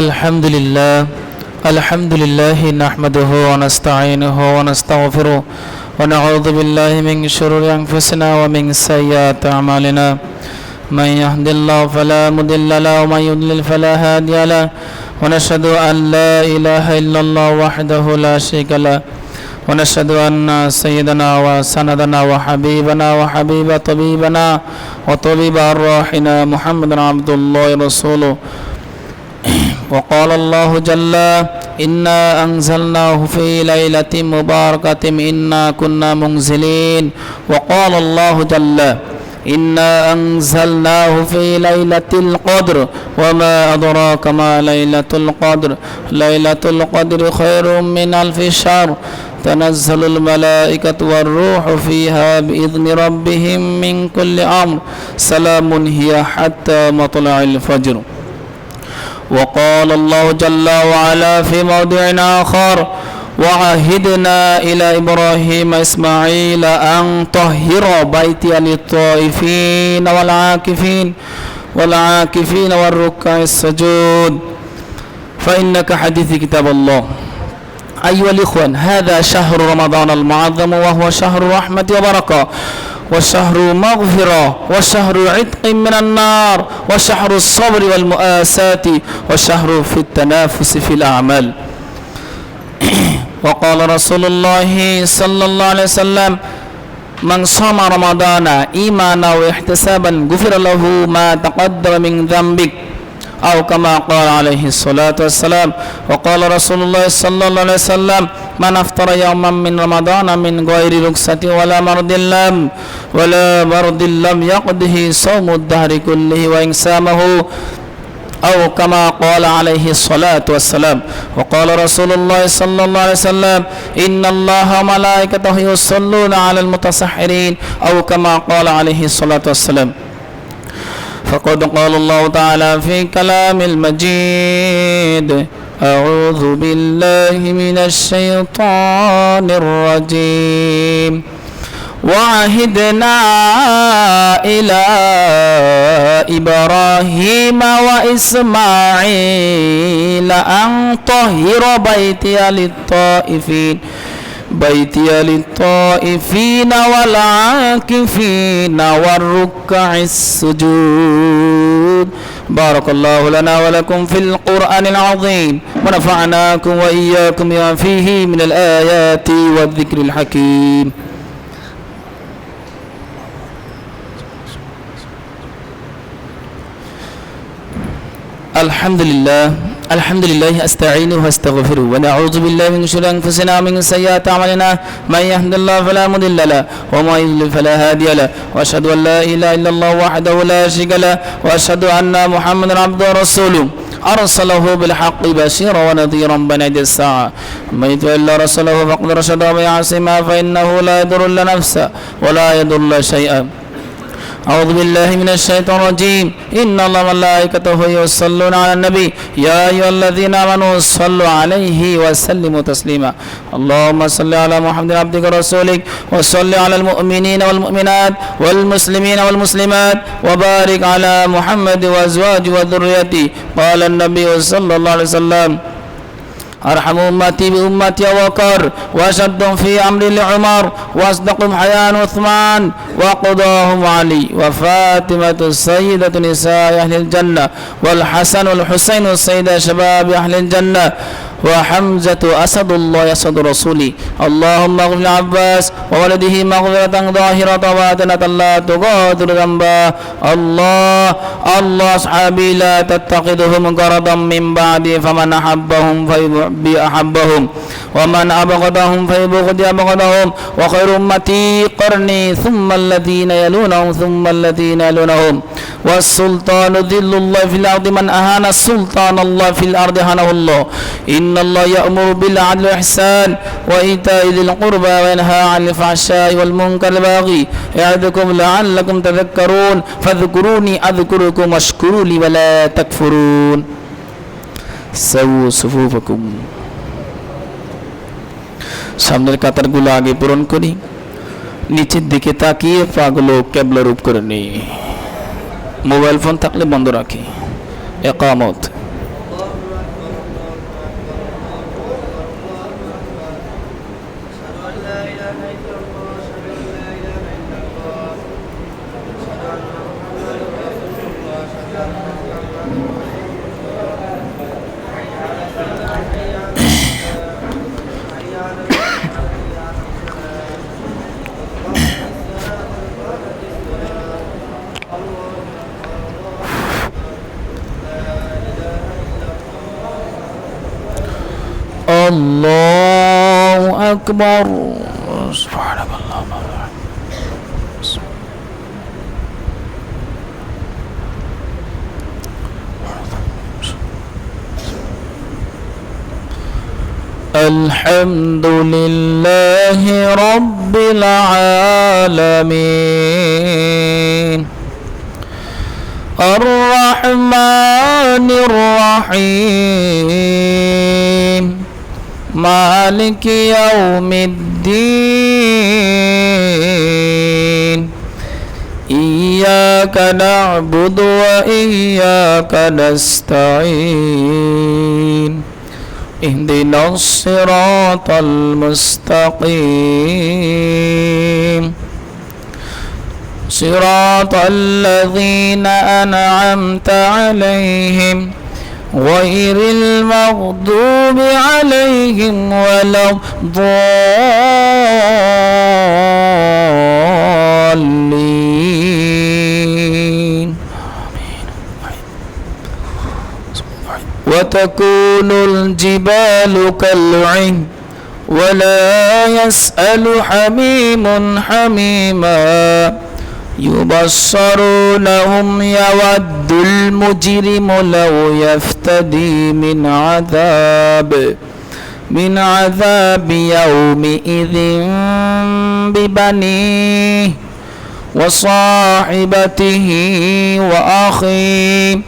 الحمد لله نحمده ونستعينه ونستغفره ونعوذ بالله من شرور أنفسنا ومن سيئات أعمالنا من يهد الله فلا مضل له ومن يضلل فلا هادي له ونشهد أن لا إله إلا الله وحده لا شريك له ونشهد أن سيدنا وسندنا وحبيبنا وحبيب طبيبنا وطبيب أرواحنا محمد عبد الله رسوله وقال الله جل إنا أنزلناه في ليلة مباركة إنا كنا منزلين وقال الله جل إنا أنزلناه في ليلة القدر وما أدراك ما ليلة القدر ليلة القدر خير من ألف شهر تنزل الملائكة والروح فيها بإذن ربهم من كل أمر سلام هي حتى مطلع الفجر وقال الله جل وعلا في موضع آخر وعهدنا إلى إبراهيم إسماعيل أن طهر بيتي للطائفين والعاكفين والركع السجود فإنك حديث كتاب الله. أيها الإخوان، هذا شهر رمضان المعظم وهو شهر رحمة وبركة وشهر مغفرة وشهر عتق من النار وشهر الصبر والمؤاساة وشهر في التنافس في الأعمال. وقال رسول الله صلى الله عليه وسلم من صام رمضان إيمانا واحتسابا غفر له ما تقدم من ذنبه أو كما قال عليه الصلاة والسلام. وقال رسول الله صلى الله عليه وسلم من أفطر يوما من رمضان من غير رخصة ولا مرض لم يقضه صوم الدهر كله وإن سامه أو كما قال عليه الصلاة والسلام. وقال رسول الله صلى الله عليه وسلم إن الله وملائكته يصلون على المتسحرين أو كما قال عليه الصلاة والسلام. فقد قال الله تعالى في كلام المجيد أعوذ بالله من الشيطان الرجيم وعهدنا إلى إبراهيم وإسماعيل أن طهر بيتي للطائفين والعاكفين والركع السجود. بارك الله لنا ولكم في القرآن العظيم ونفعناكم وإياكم بما فيه من الآيات والذكر الحكيم. الحمد لله أستعينه واستغفره ونعوذ بالله من شرور أنفسنا ومن سيئات أعمالنا من يهد الله فلا مضل له ومن يضلل فلا هادي له وأشهد أن لا إله إلا الله وحده لا شريك له وأشهد أن محمدا عبده ورسوله أرسله بالحق بشيرا ونذيرا بين يدي الساعة من يطع الله ورسوله فقد رشد ومن يعصهما فإنه لا يضر إلا نفسه ولا يضر شيئا. أعوذ بالله من الشيطان الرجيم إن الله وملائكته يصلون على النبي يا أيها الذين آمنوا صلوا عليه وسلموا تسليما. اللهم صل على محمد عبدك ورسولك وصل على المؤمنين والمؤمنات والمسلمين والمسلمات وبارك على محمد وأزواجه وذريته. قال النبي صلى الله عليه وسلم أرحم أمتي بأمتي أبو بكر وأشدهم في أمر لعمر وأصدقهم حياء عثمان وقضاهم علي وفاطمة السيدة نساء أهل الجنة والحسن والحسين السيدة شباب أهل الجنة وحمزة أسد الله أسد رسولي. اللهم اغفر لعباس وولده مغفرة ظاهرة وباطنة لا تغادر ذنبا. الله أصحابي لا تتخذهم غرضا من بعدي فمن أحبهم فيحبي أحبهم ومن أبغضهم فيبغض أبغضهم وخير أمتي قرني ثم الذين يلونهم ثم الذين يلونهم والسلطان ذل الله في الأرض من أهان السلطان الله في الأرض هانه الله. إن الله يأمر بالعدل والإحسان وإيتاء ذي القربى وينهى عن الفحشاء والمنكر والبغي يعظكم لعلكم تذكرون فاذكروني أذكركم واشكروا لي ولا تكفرون. سووا صفوفكم. সামনের কাতারগুলো আগে পূরণ করি। নিচের দিকে তাকিয়ে পাগুলো কেবলা রূপ করে নেই। মোবাইল ফোন থাকলে বন্ধ রাখি। ইকামত। الله أكبر. سبحانك اللهم الحمد لله رب العالمين الرحمن الرحيم مالك يوم الدين إياك نعبد وإياك نستعين اهدنا الصراط المستقيم صراط الذين أنعمت عليهم غير المغضوب عليهم ولا الضالين وتكون الجبال كالعهن ولا يسأل حميم حميما يبصرونهم يود المجرم لو يفتدي من عذاب يومئذ ببنيه وصاحبته وأخيه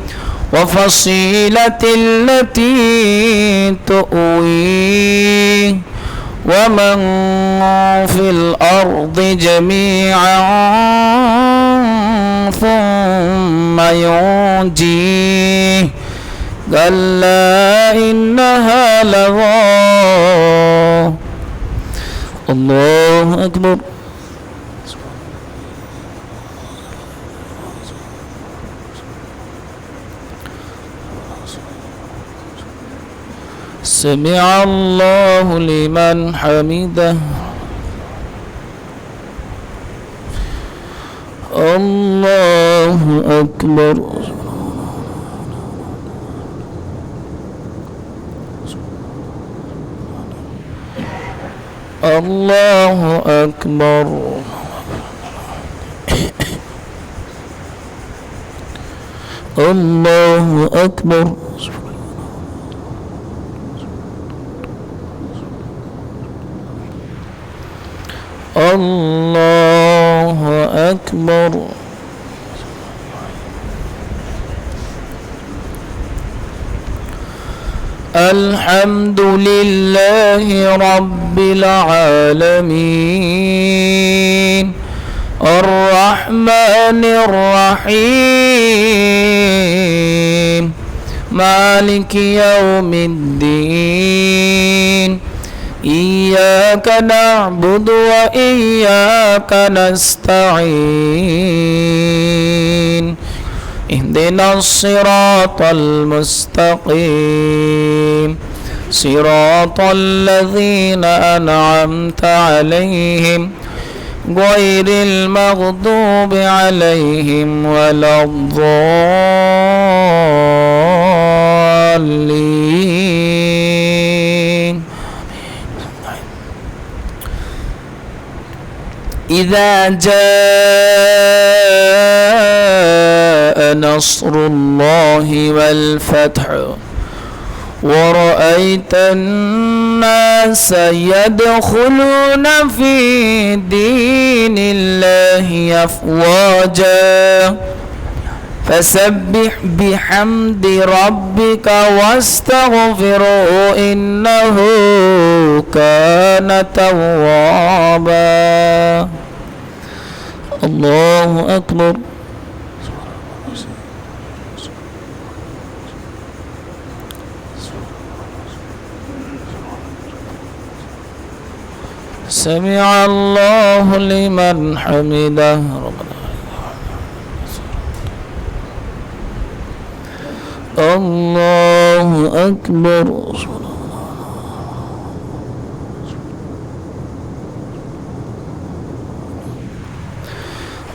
وفصيلة التي تؤويه ومن في الأرض جميعا ثم ينجيه كلا إنها لظى. الله أكبر. سمع الله لمن حمده. الله أكبر. الله أكبر. الله أكبر. الله أكبر. الحمد لله رب العالمين الرحمن الرحيم مالك يوم الدين إياك نعبد وإياك نستعين اهدنا الصراط المستقيم صراط الذين أنعمت عليهم غير المغضوب عليهم ولا الضالين. إذا جاء نصر الله والفتح ورأيت الناس يدخلون في دين الله أفواجا فسبح بحمد ربك واستغفره إنه كان توابا. الله أكبر سمع الله لمن حمده ربنا الله أكبر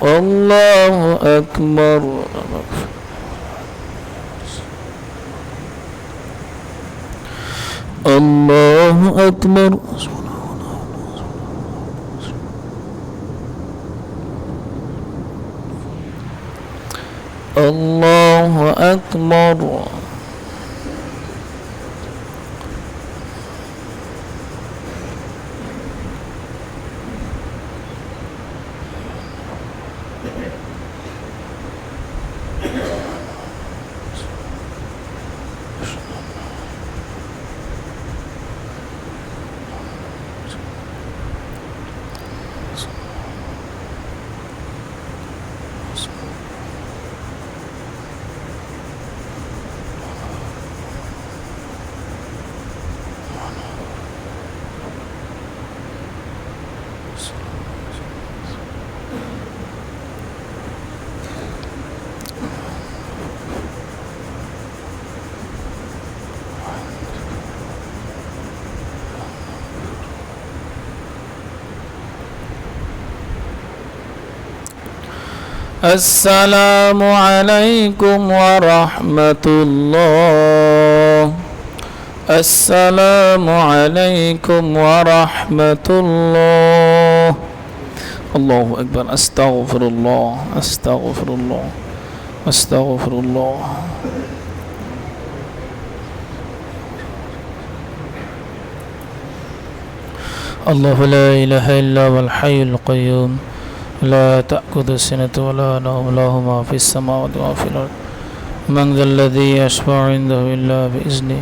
الله أكبر الله أكبر الله أكبر السلام عليكم ورحمة الله السلام عليكم ورحمة الله الله أكبر أستغفر الله أستغفر الله أستغفر الله الله لا إله إلا هو الحي القيوم لا تأخذ سنة ولا نوم له ما في السماوات وما في الأرض من ذا الذي يشفع عنده إلا بإذنه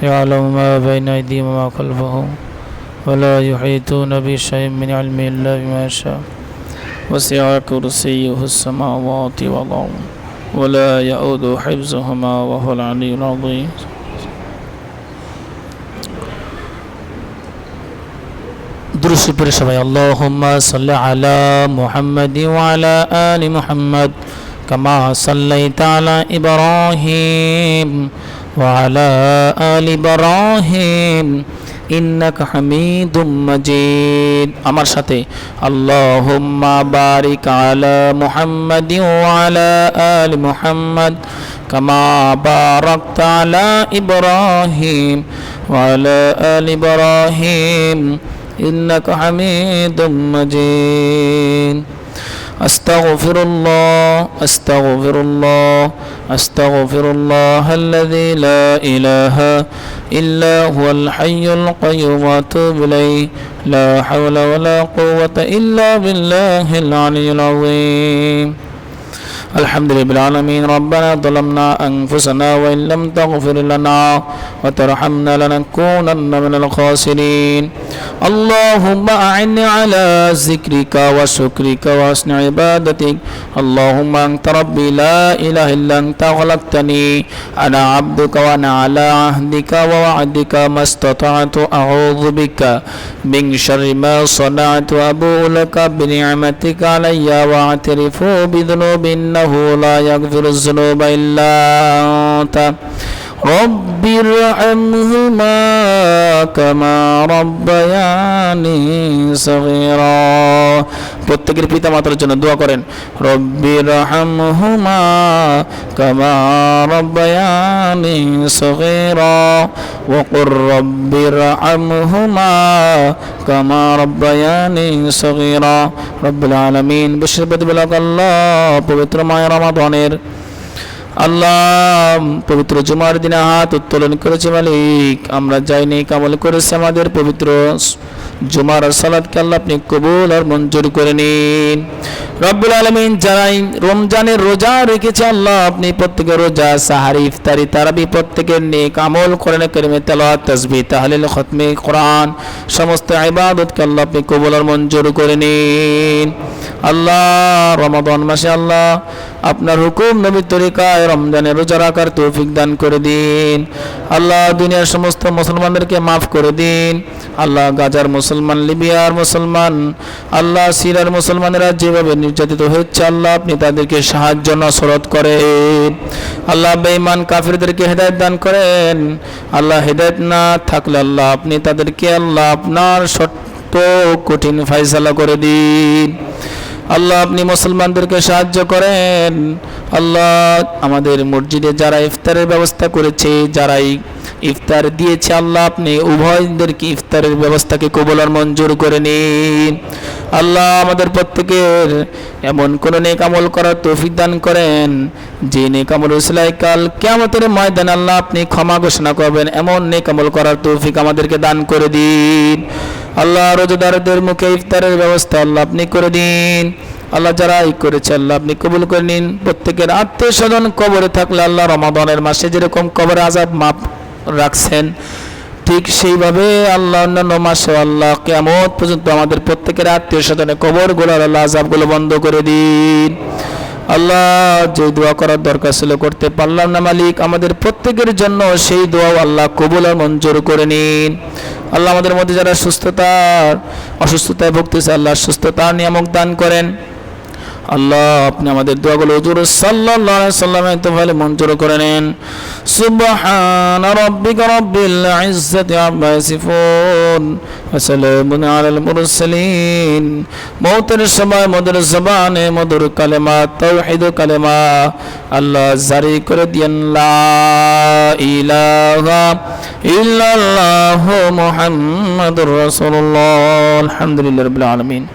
يعلم ما بين أيديهم وما خلفهم ولا يحيطون بشيء من علمه إلا بما شاء وسع كرسيه السماوات والأرض ولا يؤود حفظهما وهو العلي العظيم درس برشبه اللهم صل على محمد وعلى آل محمد كما صليت على إبراهيم وعلى آل إبراهيم إنك حميد مجيد أمر شاته اللهم بارك على محمد وعلى آل محمد كما باركت على إبراهيم وعلى آل إبراهيم إنك حميد مجيد أستغفر الله أستغفر الله أستغفر الله الذي لا إله إلا هو الحي القيوم وأتوب إليه لا حول ولا قوة إلا بالله العلي العظيم الحمد لله العالمين ربنا ظلمنا أنفسنا وإن لم تغفر لنا وترحمنا لنكونن من الخاسرين اللهم أعني على ذكرك وشكرك وحسن عبادتك اللهم أنت ربي لا إله إلا أنت خلقتني أنا عبدك وأنا على عهدك ووعدك ما استطعت أعوذ بك من شر ما صنعت وأبوء لك بنعمتك علي وأعترف بذنوبي إنه لا يغفر الذنوب إلا أنت رب ارحمهما كما ربياني صغيرا প্রত্যেকের পিতা মাতার জন্য দোয়া করেন রব্বির রহমহুমা কামা রব্বায়ানি সগীরা ওয়া কুর রব্বির রহমহুমা কামা রব্বায়ানি সগীরা রব্বুল আলামিন বিশ্বপতি বলক আল্লাহ পবিত্র মাহ রমাদানের আল্লাহ পবিত্র জুমার দিনে হাত উত্তোলন করেছে মালিক আমরা যাইনি কামল করেছে আমাদের পবিত্র জুমার সালাতকে আল্লাহ আপনি কবুল আর মঞ্জুর করে নিন রব্বুল আলামিন যারাই রমজানের রোজা রেখেছে আল্লাহ আপনি প্রত্যেকের রোজা সাহারি ইফতারি তারাবি প্রত্যেকের নেক আমল কোরআন কারিমে তেলাওয়াত তাসবিহ তাহলিল খতমে কোরআন সমস্ত ইবাদতকে আল্লাহ আপনি কবুল আর মঞ্জুর করে নিন আল্লাহ রমাদান মাসে আল্লাহ আপনার হুকুম নবীর তরিকায় রমজানের রোজা রাখার তৌফিক দান করে দিন আল্লাহ দুনিয়ার সমস্ত মুসলমানদেরকে মাফ করে দিন আল্লাহ গাজার মুসলমান লিবিয়ার মুসলমান আল্লাহ সিরিয়ার মুসলমানেরা যেভাবে নির্যাতিত হচ্ছে আল্লাহ আপনি তাদেরকে সাহায্য নসরত করেন আল্লাহ বেঈমান কাফিরদেরকে হেদায়েত দান করেন আল্লাহ হেদায়েত না থাকলে আল্লাহ আপনি তাদেরকে আল্লাহ আপনার শর্ত কঠিন ফয়সালা করে দিন আল্লাহ আপনি মুসলমানদেরকে সাহায্য করেন আল্লাহ আমাদের মসজিদে যারা ইফতারের ব্যবস্থা করেছে যারাই ইফতার দিয়েছে আল্লাহ আপনি উভয়দেরকে ইফতারের ব্যবস্থাকে কবুল আর মঞ্জুর করে নিন আল্লাহ আমাদের প্রত্যেকের এমন কোন নেক আমল করার তৌফিক দান করেন যে নেক আমল উসিলায় কাল কিয়ামতের ময়দানে আল্লাহ আপনি ক্ষমা ঘোষণা করবেন এমন নেক আমল করার তৌফিক আমাদেরকে দান করে দিন আল্লাহ রোজাদারদের মুখে ইফতারের ব্যবস্থা আল্লাহ আপনি করে দিন আল্লাহ যারা করেছে আল্লাহ আপনি কবুল করে নিন প্রত্যেকের আত্মীয় স্বজন কবরে থাকলে আল্লাহ রমাদানের মাসে যেরকম কবরে আযাব মাপ রাখছেন ঠিক সেইভাবে আল্লাহ অন্যান্য মাসে আল্লাহ কিয়ামত পর্যন্ত আমাদের প্রত্যেকের আত্মীয় স্বজনের কবরগুলোর আল্লাহ আযাবগুলো বন্ধ করে দিন আল্লাহ যে দোয়া করার দরকার ছিল করতে পারলাম না মালিক আমাদের প্রত্যেকের জন্য সেই দোয়া আল্লাহ কবুল আর মঞ্জুর করে নিন আল্লাহ আমাদের মধ্যে যারা অসুস্থতায় ভুগতেছে আল্লাহ সুস্থতার নিয়ামক দান করেন আল্লাহ আপনি আমাদের দোয়াগুলো হুজুর সাল্লাল্লাহু আলাইহি ওয়াসাল্লামের তওফিলে মঞ্জুর করে নেন সুবহান রাব্বিকা রাব্বিল ইজ্জাতি আম্মা ইয়াসিফুন ওয়া সালামুন আলাল মুরসালিন মওতের সময় মধুর জবানে মধুর কালেমা তাওহীদ কালেমা আল্লাহ জারি করে দিয়েন লা ইলাহা ইল্লাল্লাহ মুহাম্মাদুর রাসূলুল্লাহ আলহামদুলিল্লাহি রাব্বিল আলামিন